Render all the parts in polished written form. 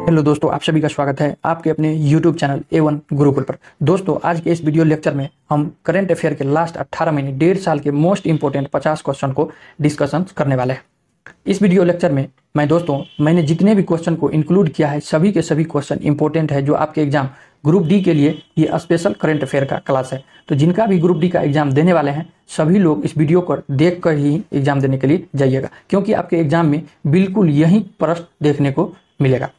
Hello दोस्तों, आप सभी का स्वागत है आपके अपने YouTube चैनल A1 गुरुकुल पर। दोस्तों, आज के इस वीडियो लेक्चर में हम करंट अफेयर के लास्ट 18 महीने 1.5 साल के मोस्ट इंपोर्टेंट 50 क्वेश्चन को डिस्कशन करने वाले हैं। इस वीडियो लेक्चर में मैंने जितने भी क्वेश्चन को इंक्लूड किया है, सभी के सभी क्वेश्चन इंपॉर्टेंट है जो आपके एग्जाम ग्रुप डी के लिए ये स्पेशल करंट अफेयर का क्लास है। तो जिनका भी ग्रुप डी का एग्जाम देने वाले हैं, सभी लोग इस वीडियो को देख कर ही एग्जाम देने के लिए जाइएगा, क्योंकि आपके एग्जाम में बिल्कुल यही प्रश्न देखने को मिलेगा।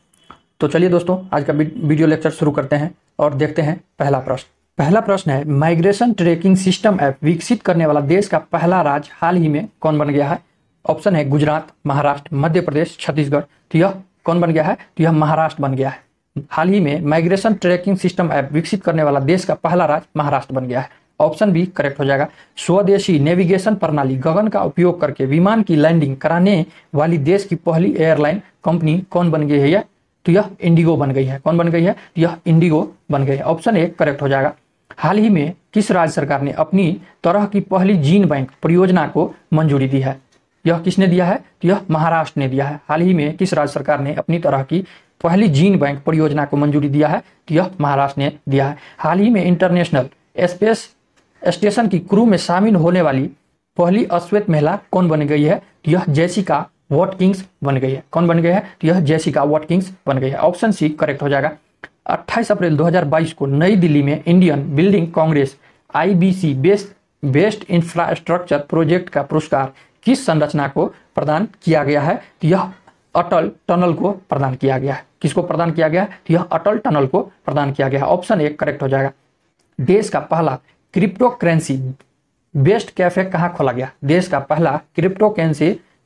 तो चलिए दोस्तों, आज का वीडियो लेक्चर शुरू करते हैं और देखते हैं पहला प्रश्न। पहला प्रश्न है, माइग्रेशन ट्रैकिंग सिस्टम ऐप विकसित करने वाला देश का पहला राज्य हाल ही में कौन बन गया है? ऑप्शन है गुजरात, महाराष्ट्र, मध्य प्रदेश, छत्तीसगढ़। तो यह कौन बन गया है? तो यह महाराष्ट्र बन गया है। हाल ही में माइग्रेशन ट्रैकिंग सिस्टम ऐप विकसित करने वाला देश का पहला राज्य महाराष्ट्र बन गया है। ऑप्शन बी करेक्ट हो जाएगा। स्वदेशी नेविगेशन प्रणाली गगन का उपयोग करके विमान की लैंडिंग कराने वाली देश की पहली एयरलाइन कंपनी कौन बन गई है? तो यह इंडिगो बन गई है। कौन बन गई है? यह इंडिगो बन गई है। ऑप्शन ए करेक्ट हो जाएगा। हाल ही में किस राज्य सरकार ने अपनी तरह की पहली जीन बैंक परियोजना को मंजूरी दी है? यह किसने दिया है? तो यह महाराष्ट्र ने दिया है। हाल ही में किस राज्य सरकार ने अपनी तरह की पहली जीन बैंक परियोजना को मंजूरी दिया है? तो यह महाराष्ट्र ने दिया है। हाल ही में इंटरनेशनल स्पेस स्टेशन की क्रू में शामिल होने वाली पहली अश्वेत महिला कौन बन गई है? यह जेसिका वॉटकिंस बन गई है। कौन बन गई है? तो यह जेसिका वॉटकिंस बन गई है। ऑप्शन सी करेक्ट हो जाएगा। 28 अप्रैल 2022 को नई दिल्ली में Indian building Congress IBC best infrastructure project का पुरस्कार किस संरचना को प्रदान किया गया है? तो यह अटल टनल को प्रदान किया गया है। किसको प्रदान किया गया है? तो यह अटल टनल को प्रदान किया गया है। ऑप्शन ए करेक्ट हो जाएगा। देश का पहला क्रिप्टो करेंसी बेस्ट कैफे कहाँ खोला गया? देश का पहला क्रिप्टो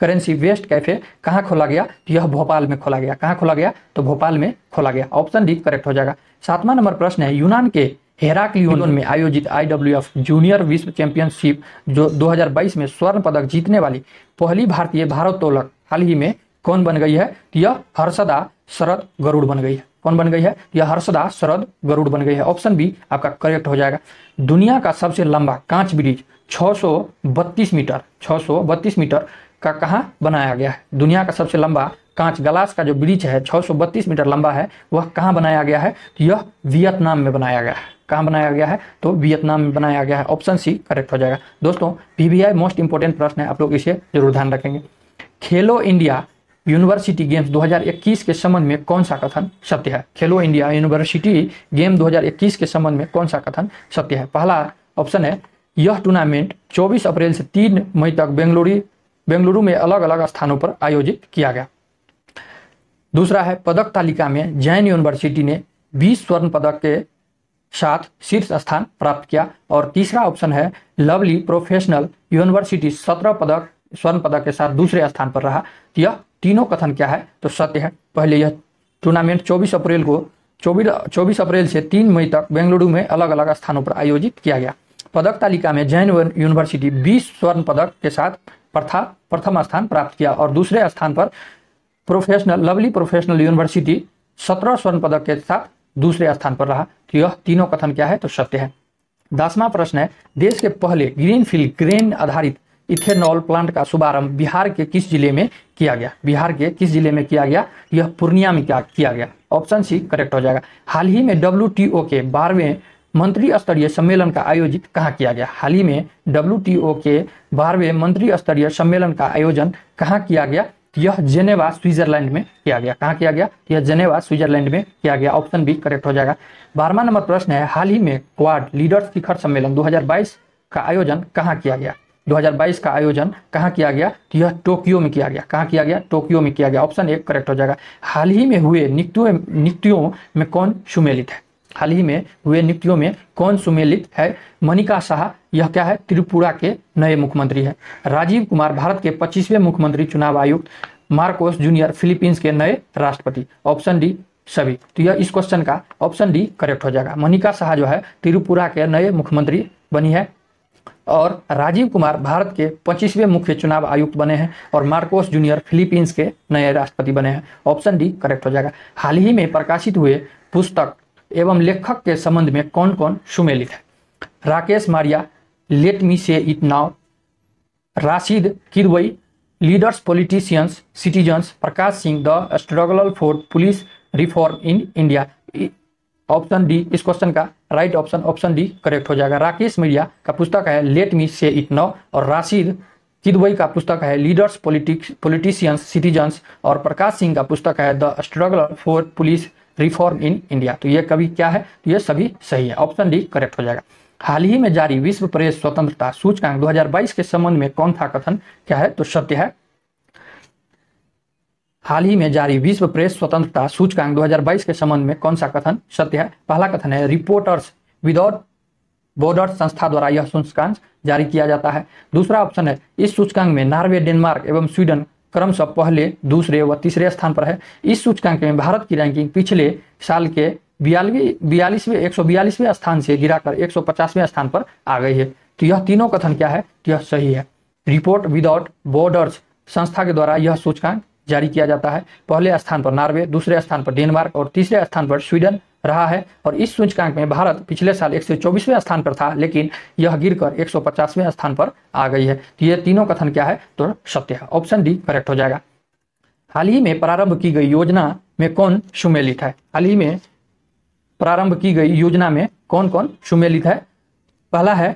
करेंसी बेस्ट कैफे कहाँ खोला गया? तो यह भोपाल में खोला गया। कहाँ खोला गया? तो भोपाल में खोला गया। ऑप्शन डी करेक्ट हो जाएगा। 7वां नंबर प्रश्न है, यूनान के हेराक्लियोन में आयोजित IWF जूनियर विश्व चैंपियनशिप जो 2022 में स्वर्ण पदक जीतने वाली पहली भारतीय भारोत्तोलक हाल ही में कौन बन गई है? तो यह हर्षदा शरद गरुड़ बन गई है। कौन बन गई है? यह हर्षदा शरद गरुड़ बन गई है। ऑप्शन बी आपका करेक्ट हो जाएगा। दुनिया का सबसे लंबा कांच ब्रिज 632 मीटर का कहाँ बनाया गया है? दुनिया का सबसे लंबा कांच ग्लास का जो ब्रिज है 632 मीटर लंबा है, वह कहाँ बनाया गया है? तो यह वियतनाम में बनाया गया है। कहाँ बनाया गया है? तो वियतनाम में बनाया गया है। ऑप्शन सी करेक्ट हो जाएगा। दोस्तों, PBI मोस्ट इंपोर्टेंट प्रश्न है, आप लोग इसे जरूर ध्यान रखेंगे। खेलो इंडिया यूनिवर्सिटी गेम्स 2021 के संबंध में कौन सा कथन सत्य है? खेलो इंडिया यूनिवर्सिटी गेम 2021 के संबंध में कौन सा कथन सत्य है? पहला ऑप्शन है, यह टूर्नामेंट 24 अप्रैल से 3 मई तक बेंगलुरु में अलग अलग स्थानों पर आयोजित किया गया। दूसरा है, पदक तालिका में जैन यूनिवर्सिटी ने 20 स्वर्ण पदक के साथ शीर्ष स्थान प्राप्त किया। और तीसरा ऑप्शन है, लवली प्रोफेशनल यूनिवर्सिटी 17 स्वर्ण पदक के साथ दूसरे स्थान पर रहा। यह तीनों कथन क्या है? तो सत्य है। पहले यह टूर्नामेंट 24 अप्रैल से 3 मई तक बेंगलुरु में अलग अलग स्थानों पर आयोजित किया गया। पदक तालिका में जैन यूनिवर्सिटी 20 स्वर्ण पदक के साथ प्रथम स्थान प्राप्त किया और दूसरे स्थान पर लवली प्रोफेशनल यूनिवर्सिटी 17 स्वर्ण पदक के साथ दूसरे स्थान पर रहा। तो यह तीनों कथन क्या है? तो सत्य है। 10वां प्रश्न है, देश के पहले ग्रीनफील्ड ग्रेन आधारित इथेनॉल प्लांट का शुभारंभ बिहार के किस जिले में किया गया? बिहार के किस जिले में किया गया? यह पूर्णिया में किया गया। ऑप्शन सी करेक्ट हो जाएगा। हाल ही में WTO के 12वें मंत्री स्तरीय सम्मेलन का आयोजित कहाँ किया गया? हाल ही में WTO के 12वें मंत्री स्तरीय सम्मेलन का आयोजन कहाँ किया गया? यह जेनेवा स्विट्जरलैंड में किया गया। कहाँ किया गया? यह जेनेवा स्विट्जरलैंड में किया गया। ऑप्शन बी करेक्ट हो जाएगा। 12वां नंबर प्रश्न है, हाल ही में क्वाड लीडर्स शिखर सम्मेलन 2022 का आयोजन कहाँ किया गया? 2022 का आयोजन कहाँ किया गया? तो यह टोक्यो में किया गया। कहाँ किया गया? टोक्यो में किया गया। ऑप्शन एक करेक्ट हो जाएगा। हाल ही में हुए नियुक्तियों में कौन सुमेलित है? हाल ही में हुए नियुक्तियों में कौन सुमेलित है? मनिका शाह, यह क्या है? त्रिपुरा के नए मुख्यमंत्री है। राजीव कुमार भारत के 25वें मुख्यमंत्री चुनाव आयुक्त। मार्कोस जूनियर फिलीपींस के नए राष्ट्रपति। ऑप्शन डी सभी। तो यह इस क्वेश्चन का ऑप्शन डी करेक्ट हो जाएगा। मनिका शाह जो है त्रिपुरा के नए मुख्यमंत्री बनी है और राजीव कुमार भारत के 25वें मुख्य चुनाव आयुक्त बने हैं और मार्कोस जूनियर फिलीपींस के नए राष्ट्रपति बने हैं। ऑप्शन डी करेक्ट हो जाएगा। हाल ही में प्रकाशित हुए पुस्तक एवं लेखक के संबंध में कौन कौन सुमेलित है? Rakesh Maria, let me say it now, Rashid Kidwai, leaders politicians citizens, Prakash Singh, the struggle for police reform in India. Option D इस क्वेश्चन का right option, option D correct हो जाएगा। राकेश मिर्जा का पुस्तक है late me say it now, और राशिद किदवई का पुस्तक है लीडर्स पॉलिटिशियंस सिटीजन्स, और प्रकाश सिंह का पुस्तक है the struggle for police reform in India. तो ये कभी क्या है, तो ये सभी सही है, ऑप्शन डी करेक्ट हो जाएगा। हाल ही में जारी विश्व प्रेस स्वतंत्रता सूचकांक 2022 के संबंध में कौन था कथन क्या है, तो सत्य है। हाल ही में जारी विश्व प्रेस स्वतंत्रता सूचकांक 2022 के संबंध में कौन सा कथन सत्य है। पहला कथन है रिपोर्टर्स विदाउट बॉर्डर संस्था द्वारा यह सूचकांक जारी किया जाता है। दूसरा ऑप्शन है इस सूचकांक में नॉर्वे, डेनमार्क एवं स्वीडन क्रमशः पहले, दूसरे व तीसरे स्थान पर है। इस सूचकांक में भारत की रैंकिंग पिछले साल के 142वें स्थान से गिराकर 150वें स्थान पर आ गई है। तो यह तीनों कथन क्या है, तो यह सही है। रिपोर्ट विदाउट बॉर्डर्स संस्था के द्वारा यह सूचकांक जारी किया जाता है। पहले स्थान पर नॉर्वे, दूसरे स्थान पर डेनमार्क और तीसरे स्थान पर स्वीडन रहा है। और इस सूचकांक में भारत पिछले साल 124वें स्थान पर था, लेकिन यह गिरकर 150वें स्थान पर आ गई है। तो ये तीनों कथन क्या है, तो सत्य है, ऑप्शन डी करेक्ट हो जाएगा। हाल ही में प्रारंभ की गई योजना में कौन सुमेलित है। हाल ही में प्रारंभ की गई योजना में कौन कौन सुमेलित है। पहला है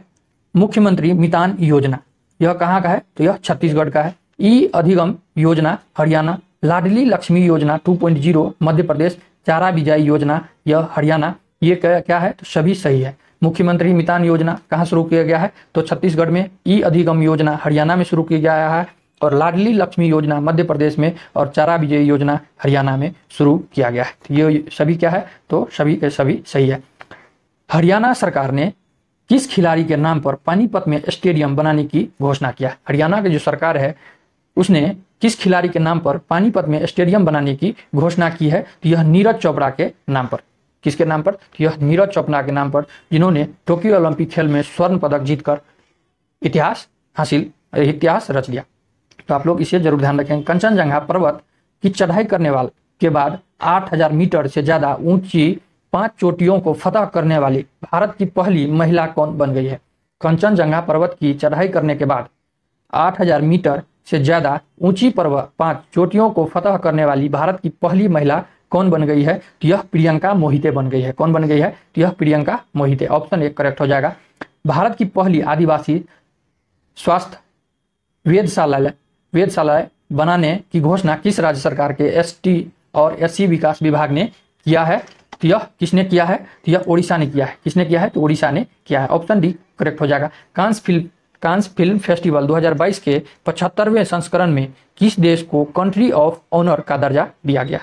मुख्यमंत्री मितान योजना, यह कहाँ का है, तो यह छत्तीसगढ़ का है। ई अधिगम योजना हरियाणा, लाडली लक्ष्मी योजना 2.0 मध्य प्रदेश, चारा बिजाई योजना यह हरियाणा। ये क्या है, तो सभी सही है। मुख्यमंत्री मितान योजना कहाँ शुरू किया गया है, तो छत्तीसगढ़ में। ई अधिगम योजना हरियाणा में शुरू किया गया है, और लाडली लक्ष्मी योजना मध्य प्रदेश में, और चारा बिजाई योजना हरियाणा में शुरू किया गया है। तो ये सभी क्या है, तो सभी के सभी सही है। हरियाणा सरकार ने किस खिलाड़ी के नाम पर पानीपत में स्टेडियम बनाने की घोषणा किया। हरियाणा की जो सरकार है उसने किस खिलाड़ी के नाम पर पानीपत में स्टेडियम बनाने की घोषणा की है, तो यह नीरज चोपड़ा के नाम पर। किसके नाम पर, तो यह नीरज चोपड़ा के नाम पर, जिन्होंने टोक्यो ओलंपिक खेल में स्वर्ण पदक जीतकर इतिहास रच लिया। तो आप लोग इसे जरूर ध्यान रखें। कंचनजंगा पर्वत की चढ़ाई करने वाले के बाद 8000 मीटर से ज्यादा ऊंची 5 चोटियों को फतह करने वाली भारत की पहली महिला कौन बन गई है। कंचनजंगा पर्वत की चढ़ाई करने के बाद 8000 मीटर से ज्यादा ऊंची 5 चोटियों को फतह करने वाली भारत की पहली महिला कौन बन गई है, तो यह प्रियंका मोहिते बन गई है। कौन बन गई है, तो यह प्रियंका मोहिते, ऑप्शन 1 करेक्ट हो जाएगा। भारत की पहली आदिवासी स्वास्थ्य वेधशाला बनाने की घोषणा किस राज्य सरकार के एसटी और एससी विकास विभाग ने किया है, तो यह किसने किया है, तो यह ओडिशा ने किया है। किसने किया है, तो ओडिशा ने किया है, ऑप्शन डी करेक्ट हो जाएगा। कांस फिल्म फेस्टिवल 2022 के 75वें संस्करण में किस देश को कंट्री ऑफ ऑनर का दर्जा दिया गया।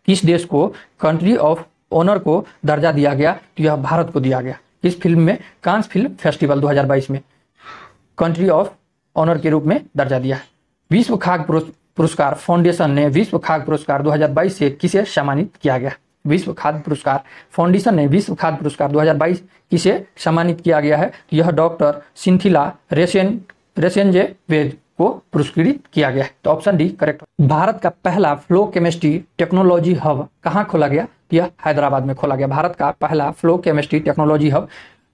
किस देश को कंट्री ऑफ ऑनर को दर्जा दिया गया, तो यह भारत को दिया गया। किस फिल्म में, कांस फिल्म फेस्टिवल 2022 में कंट्री ऑफ ऑनर के रूप में दर्जा दिया। विश्व खाद्य पुरस्कार फाउंडेशन ने विश्व खाद्य पुरस्कार 2022 से किसे सम्मानित किया गया। विश्व खाद्य पुरस्कार फाउंडेशन ने विश्व खाद्य पुरस्कार 2022 किसे सम्मानित किया गया है, यह डॉक्टर सिंथिला रेसेंजेवेज को पुरस्कृत किया गया है। तो ऑप्शन डी करेक्ट। भारत का पहला फ्लो केमिस्ट्री टेक्नोलॉजी हब कहाँ खोला गया, यह हैदराबाद में खोला गया। भारत का पहला flow chemistry technology hub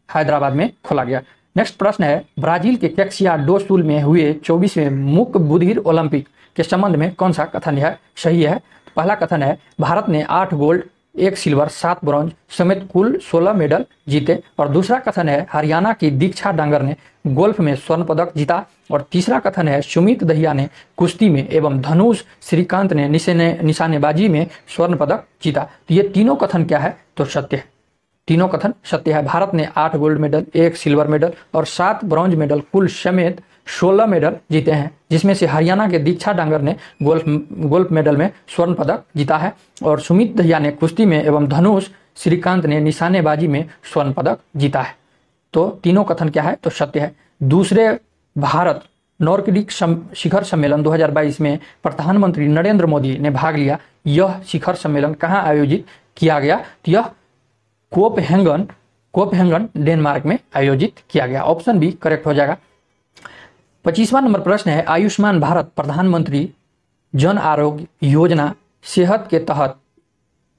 Hyderabad में खोला गया। नेक्स्ट प्रश्न है ब्राजील के कैक्सिया डो सुल में हुए 24वें मुक्त बुधिर ओलंपिक के संबंध में कौन सा कथन है सही है। पहला कथन है भारत ने 8 गोल्ड 1 सिल्वर 7 ब्रॉन्ज समेत कुल 16 मेडल जीते। और दूसरा कथन है हरियाणा की दीक्षा डांगर ने गोल्फ में स्वर्ण पदक जीता। और तीसरा कथन है सुमित दहिया ने कुश्ती में एवं धनुष श्रीकांत ने निशानेबाजी में स्वर्ण पदक जीता। तो ये तीनों कथन क्या है, तो सत्य है। तीनों कथन सत्य है। भारत ने 8 गोल्ड मेडल 1 सिल्वर मेडल और 7 ब्रॉन्ज मेडल कुल समेत 16 मेडल जीते हैं, जिसमें से हरियाणा के दीक्षा डांगर ने गोल्फ मेडल में स्वर्ण पदक जीता है और सुमित दहिया ने कुश्ती में एवं धनुष श्रीकांत ने निशानेबाजी में स्वर्ण पदक जीता है। तो तीनों कथन क्या है, तो सत्य है। दूसरे भारत नॉर्डिक शिखर सम्मेलन 2022 में प्रधानमंत्री नरेंद्र मोदी ने भाग लिया। यह शिखर सम्मेलन कहाँ आयोजित किया गया, तो यह कोपहेंगन डेनमार्क में आयोजित किया गया। ऑप्शन बी करेक्ट हो जाएगा। 25वां नंबर प्रश्न है आयुष्मान भारत प्रधानमंत्री जन आरोग्य योजना सेहत के तहत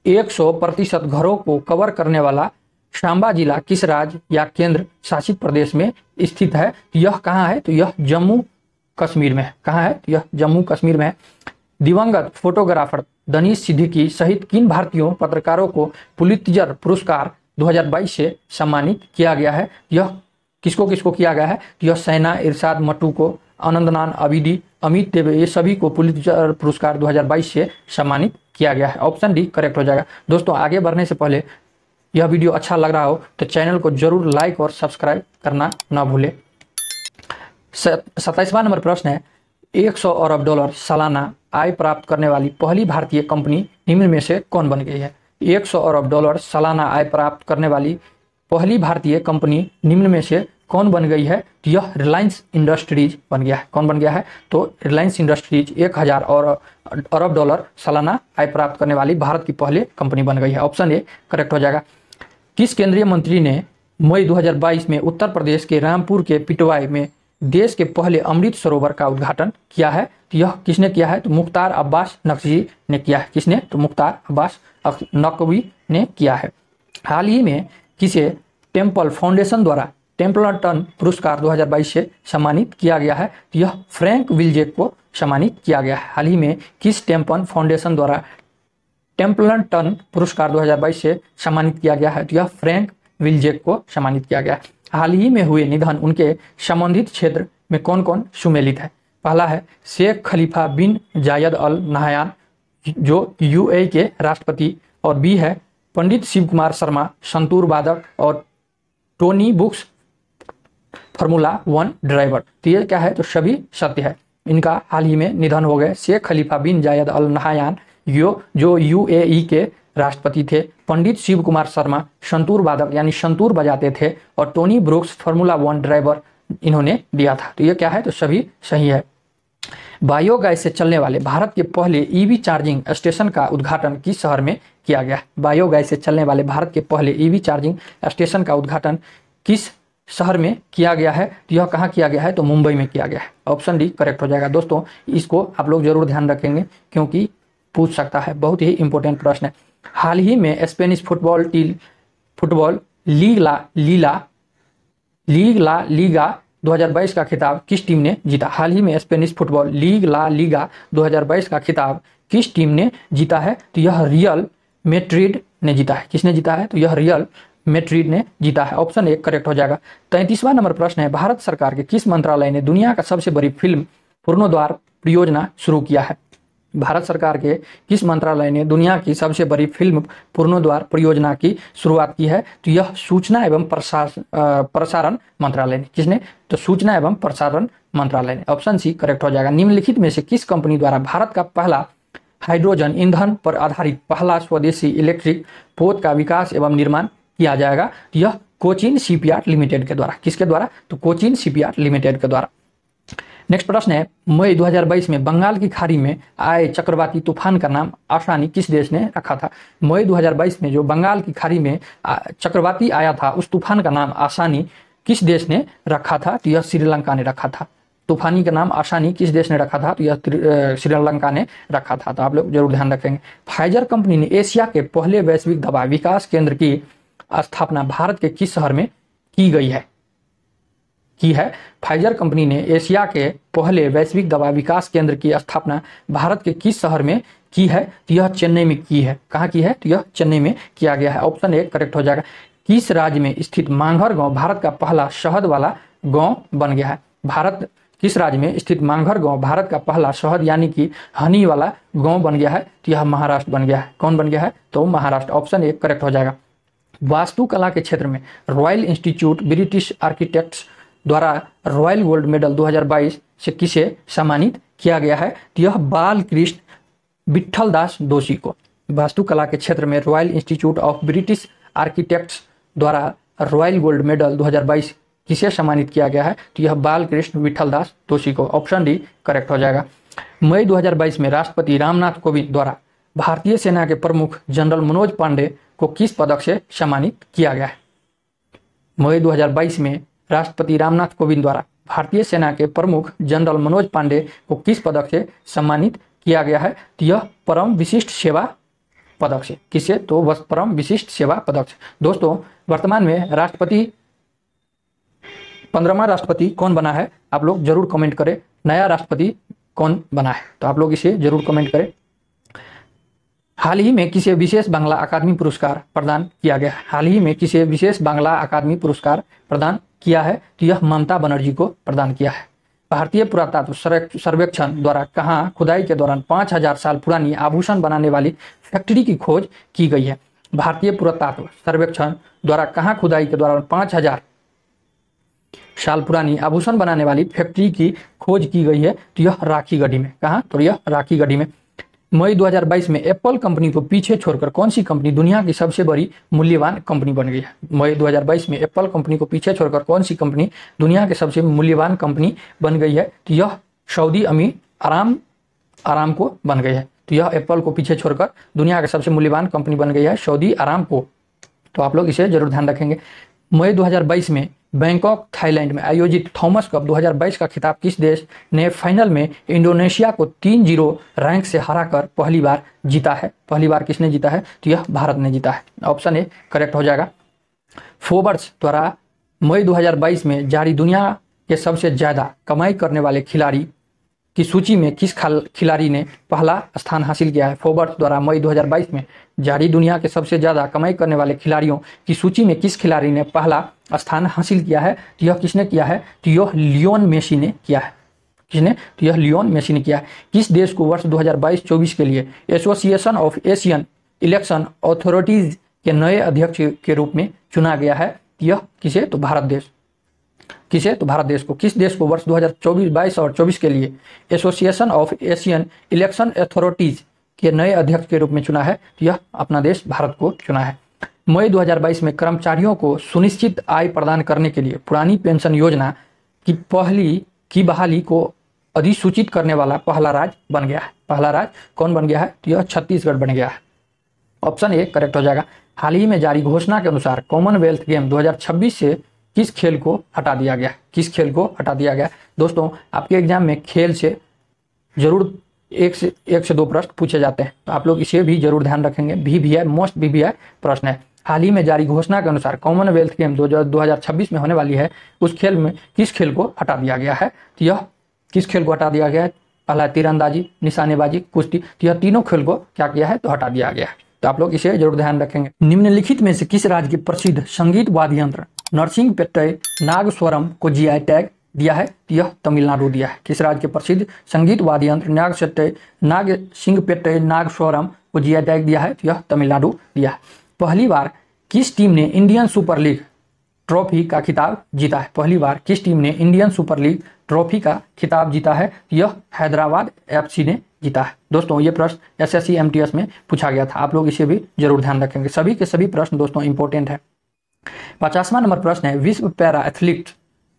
100% घरों को कवर करने वाला सांबा जिला किस राज्य या केंद्र शासित प्रदेश में स्थित है। यह कहाँ है, तो यह जम्मू कश्मीर में है। कहाँ है, तो यह जम्मू कश्मीर में है। दिवंगत फोटोग्राफर दनीश सिद्दीकी सहित किन भारतीयों पत्रकारों को पुलित्जर पुरस्कार 2022 से सम्मानित किया गया है? यह किसको किसको किया गया है? यह सैना, इरशाद मट्टू को, आनंदनान अबिदी, अमित देवे, ये सभी को पुलित्जर पुरस्कार 2022 से सम्मानित किया गया है। ऑप्शन डी करेक्ट हो जाएगा। दोस्तों आगे बढ़ने से पहले यह वीडियो अच्छा लग रहा हो तो चैनल को जरूर लाइक और सब्सक्राइब करना ना भूले। 27वां नंबर प्रश्न है, 100 अरब डॉलर सालाना आय प्राप्त करने वाली पहली भारतीय कंपनी निम्न में से कौन बन गई है? 100 अरब डॉलर सालाना आय प्राप्त करने वाली पहली भारतीय कंपनी निम्न में से कौन बन गई है? तो यह रिलायंस इंडस्ट्रीज बन गया है। कौन बन गया है? तो रिलायंस इंडस्ट्रीज 1000 अरब डॉलर सालाना आय प्राप्त करने वाली भारत की पहली कंपनी बन गई है। ऑप्शन ए करेक्ट हो जाएगा। किस केंद्रीय मंत्री ने मई 2022 में उत्तर प्रदेश के रामपुर के पिटवाई में देश के पहले अमृत सरोवर का उद्घाटन किया है? तो यह किसने किया है? तो मुख्तार अब्बास नकवी ने किया है। किसने? तो मुख्तार अब्बास नकवी ने किया है। हाल ही में किसे टेम्पल फाउंडेशन द्वारा टेम्पल्टन पुरस्कार 2022 से सम्मानित किया गया है? तो यह फ्रैंक विल्जेक को सम्मानित किया गया है। हाल ही में किस टेम्पल फाउंडेशन द्वारा टेम्पल्टन पुरस्कार 2022 से सम्मानित किया गया है? तो यह फ्रैंक विल्जेक को सम्मानित किया गया है। हाल ही में हुए निधन उनके संबंधित क्षेत्र में कौन कौन सुमेलित है? पहला है शेख खलीफा बिन जायद अल नहयान जो यूएई के राष्ट्रपति, और बी है पंडित शिव कुमार शर्मा संतूर वादक और टोनी बुक्स फार्मूला 1 ड्राइवर। तो ये क्या है? तो सभी सत्य है। इनका हाल ही में निधन हो गए। शेख खलीफा बिन जायद अल नहयान जो यूएई के राष्ट्रपति थे, पंडित शिव कुमार शर्मा संतूर वादक यानी संतूर बजाते थे, और टोनी ब्रुक्स फार्मूला 1 ड्राइवर इन्होंने दिया था। तो ये क्या है? तो सभी सही है। बायोगैस से चलने वाले भारत के पहले ईवी चार्जिंग स्टेशन का उद्घाटन किस शहर में किया गया? बायोगैस से चलने वाले भारत के पहले ईवी चार्जिंग स्टेशन का उद्घाटन किस शहर में किया गया है? तो यह कहाँ किया गया है? तो मुंबई में किया गया है। ऑप्शन डी करेक्ट हो जाएगा। दोस्तों इसको आप लोग जरूर ध्यान रखेंगे क्योंकि पूछ सकता है, बहुत ही इंपॉर्टेंट प्रश्न है। हाल ही में स्पेनिश फुटबॉल लीगा 2022 का खिताब किस टीम ने जीता? हाल ही में स्पेनिश फुटबॉल लीगा 2022 का खिताब किस टीम ने जीता है? तो यह रियल मैड्रिड ने जीता है। किसने जीता है? तो यह रियल मैड्रिड ने जीता है। ऑप्शन ए करेक्ट हो जाएगा। 33वां नंबर प्रश्न है, भारत सरकार के किस मंत्रालय ने दुनिया का सबसे बड़ी फिल्म पूर्णोद्वार परियोजना शुरू किया है? भारत सरकार के किस मंत्रालय ने दुनिया की सबसे बड़ी फिल्म पूर्णोद्वार परियोजना की शुरुआत की है? तो यह सूचना एवं प्रसारण मंत्रालय ने। किसने? तो सूचना एवं प्रसारण मंत्रालय ने। ऑप्शन सी करेक्ट हो जाएगा। निम्नलिखित में से किस कंपनी द्वारा भारत का पहला हाइड्रोजन ईंधन पर आधारित पहला स्वदेशी इलेक्ट्रिक पोत का विकास एवं निर्माण किया जाएगा? तो यह कोचिन शिपयार्ड लिमिटेड के द्वारा। किसके द्वारा? तो कोचिन शिपयार्ड लिमिटेड के द्वारा। नेक्स्ट प्रश्न है, मई 2022 में बंगाल की खाड़ी में आए चक्रवाती तूफान का नाम आसानी किस देश ने रखा था? मई 2022 में जो बंगाल की खाड़ी में चक्रवाती आया था उस तूफान का नाम आसानी किस देश ने रखा था? तो यह श्रीलंका ने रखा था। तूफानी का नाम आसानी किस देश ने रखा था? तो यह श्रीलंका ने रखा था। तो आप लोग जरूर ध्यान रखेंगे। फाइजर कंपनी ने एशिया के पहले वैश्विक दवा विकास केंद्र की स्थापना भारत के किस शहर में की गई है? फाइजर कंपनी ने एशिया के पहले वैश्विक दवा विकास केंद्र की स्थापना भारत के किस शहर में की है? तो यह चेन्नई में की है। कहाँ की है? तो यह चेन्नई में किया गया है। ऑप्शन ए करेक्ट हो जाएगा। किस राज्य में स्थित मांगहर गांव भारत का पहला शहद वाला गांव बन गया है? किस राज्य में स्थित मांगहर गांव भारत का पहला शहद यानी कि हनी वाला गांव बन गया है? तो यह महाराष्ट्र बन गया है। कौन बन गया है? तो महाराष्ट्र। ऑप्शन ए करेक्ट हो जाएगा। वास्तुकला के क्षेत्र में रॉयल इंस्टीट्यूट ब्रिटिश आर्किटेक्ट्स द्वारा रॉयल गोल्ड मेडल 2022 से किसे सम्मानित किया गया है? तो यह बालकृष्ण विठलदास दोषी को। वास्तुकला के क्षेत्र में royal institute of British architects द्वारा रॉयल गोल्ड मेडल 2022 किसे सम्मानित किया गया है? तो यह बालकृष्ण विठलदास दोषी को। ऑप्शन डी करेक्ट हो जाएगा। मई 2022 में राष्ट्रपति रामनाथ कोविंद द्वारा भारतीय सेना के प्रमुख जनरल मनोज पांडे को किस पदक से सम्मानित किया गया है? मई 2022 में राष्ट्रपति रामनाथ कोविंद द्वारा भारतीय सेना के प्रमुख जनरल मनोज पांडे को किस पदक से सम्मानित किया गया है? तो यह परम विशिष्ट सेवा पदक से। किससे? तो बस परम विशिष्ट सेवा पदक से। दोस्तों वर्तमान में 15वां राष्ट्रपति कौन बना है? आप लोग जरूर कमेंट करें। नया राष्ट्रपति कौन बना है? तो आप लोग इसे जरूर कमेंट करें। हाल ही में किसे विशेष बांग्ला अकादमी पुरस्कार प्रदान किया गया? हाल ही में किसे विशेष बांग्ला अकादमी पुरस्कार प्रदान किया है? तो यह ममता बनर्जी को प्रदान किया है। भारतीय पुरातत्व सर्वेक्षण द्वारा कहाँ खुदाई के दौरान 5000 साल पुरानी आभूषण बनाने वाली फैक्ट्री की खोज की गई है? भारतीय पुरातत्व सर्वेक्षण द्वारा कहाँ खुदाई के दौरान 5000 साल पुरानी आभूषण बनाने वाली फैक्ट्री की खोज की गई है? तो यह राखीगढ़ी में। कहाँ? तो यह राखीगढ़ी में। मई 2022 में एप्पल कंपनी को पीछे छोड़कर कौन सी कंपनी दुनिया की सबसे बड़ी मूल्यवान कंपनी बन गई है? मई 2022 में एप्पल कंपनी को पीछे छोड़कर कौन सी कंपनी दुनिया की सबसे मूल्यवान कंपनी बन गई है? तो यह सऊदी अमीर आरामको बन गई है। तो यह एप्पल को पीछे छोड़कर दुनिया की सबसे मूल्यवान कंपनी बन गई है, सऊदी आरामको। तो आप लोग इसे जरूर ध्यान रखेंगे। मई 2022 में बैंकॉक थाईलैंड में आयोजित थॉमस कप 2022 का खिताब किस देश ने फाइनल में इंडोनेशिया को 3-0 रैंक से हराकर पहली बार जीता है? पहली बार किसने जीता है? तो यह भारत ने जीता है। ऑप्शन ए करेक्ट हो जाएगा। फोर्ब्स द्वारा मई 2022 में जारी दुनिया के सबसे ज्यादा कमाई करने वाले खिलाड़ी की सूची में किस खिलाड़ी ने पहला स्थान हासिल किया है? फोर्ब्स द्वारा मई 2022 में जारी दुनिया के सबसे ज्यादा कमाई करने वाले खिलाड़ियों की सूची में किस खिलाड़ी ने पहला स्थान हासिल किया है? तो यह किसने किया है? तो यह लियोन मेसी ने किया है। किसने? तो यह लियोन मेसी ने किया है। किस देश को वर्ष 2022-24 के लिए association of Asian election authorities के नए अध्यक्ष के रूप में चुना गया है? यह किसे? तो भारत देश। किसे? तो भारत देश को। किस देश को वर्ष 2022 और 24 के लिए association of Asian election authorities के नए अध्यक्ष के रूप में चुना है? तो यह अपना देश भारत को चुना है। मई 2022 में कर्मचारियों को सुनिश्चित आय प्रदान करने के लिए पुरानी पेंशन योजना की बहाली को अधिसूचित करने वाला पहला राज्य बन गया है। पहला राज्य कौन बन गया है? तो यह छत्तीसगढ़ बन गया है। ऑप्शन ए करेक्ट हो जाएगा। हाल ही में जारी घोषणा के अनुसार कॉमनवेल्थ गेम 2026 से किस खेल को हटा दिया गया? किस खेल को हटा दिया गया? दोस्तों, आपके एग्जाम में खेल से जरूर एक से दो प्रश्न पूछे जाते हैं, तो आप लोग इसे भी जरूर ध्यान रखेंगे। VVI मोस्ट VVI प्रश्न है। हाल ही में जारी घोषणा के अनुसार कॉमनवेल्थ गेम 2026 में होने वाली है, उस खेल में किस खेल को हटा दिया गया है? तो यह किस खेल को हटा दिया गया है? पहला तीरंदाजी, निशानेबाजी, कुश्ती। तो यह तीनों खेल को क्या किया है? तो हटा दिया गया है। तो आप लोग इसे जरूर ध्यान रखेंगे। निम्नलिखित में से किस राज्य के प्रसिद्ध संगीत वाद्य यंत्र नरसिंहपेट्टई नागस्वरम को GI टैग दिया है? तो यह तमिलनाडु दिया है। किस राज्य के प्रसिद्ध संगीत वाद्य यंत्र नागसिंहपेट्टई नागस्वरम को GI टैग दिया है? तो यह तमिलनाडु दिया है। पहली बार किस टीम ने इंडियन सुपर लीग ट्रॉफी का खिताब जीता है? पहली बार किस टीम ने इंडियन सुपर लीग ट्रॉफी का खिताब जीता है? यह हैदराबाद FC ने जीता है। दोस्तों, ये प्रश्न SSC MTS में पूछा गया था। आप लोग इसे भी जरूर ध्यान रखेंगे। सभी के सभी प्रश्न दोस्तों इंपॉर्टेंट है। 50वां नंबर प्रश्न है, विश्व पैरा एथलीट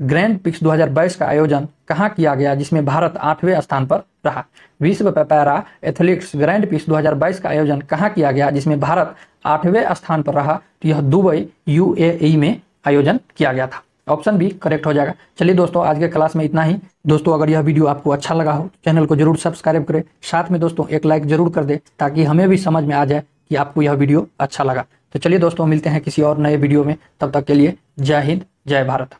ग्रैंड पिक्स 2022 का आयोजन कहाँ किया गया जिसमें भारत 8वें स्थान पर रहा? विश्व पैरा एथलीट्स ग्रैंड पिक्स 2022 का आयोजन कहाँ किया गया जिसमें भारत 8वें स्थान पर रहा? तो यह दुबई UAE में आयोजन किया गया था। ऑप्शन बी करेक्ट हो जाएगा। चलिए दोस्तों, आज के क्लास में इतना ही। दोस्तों, अगर यह वीडियो आपको अच्छा लगा हो, चैनल को जरूर सब्सक्राइब करें। साथ में दोस्तों एक लाइक जरूर कर दे, ताकि हमें भी समझ में आ जाए कि आपको यह वीडियो अच्छा लगा। तो चलिए दोस्तों, मिलते हैं किसी और नए वीडियो में। तब तक के लिए जय हिंद, जय भारत।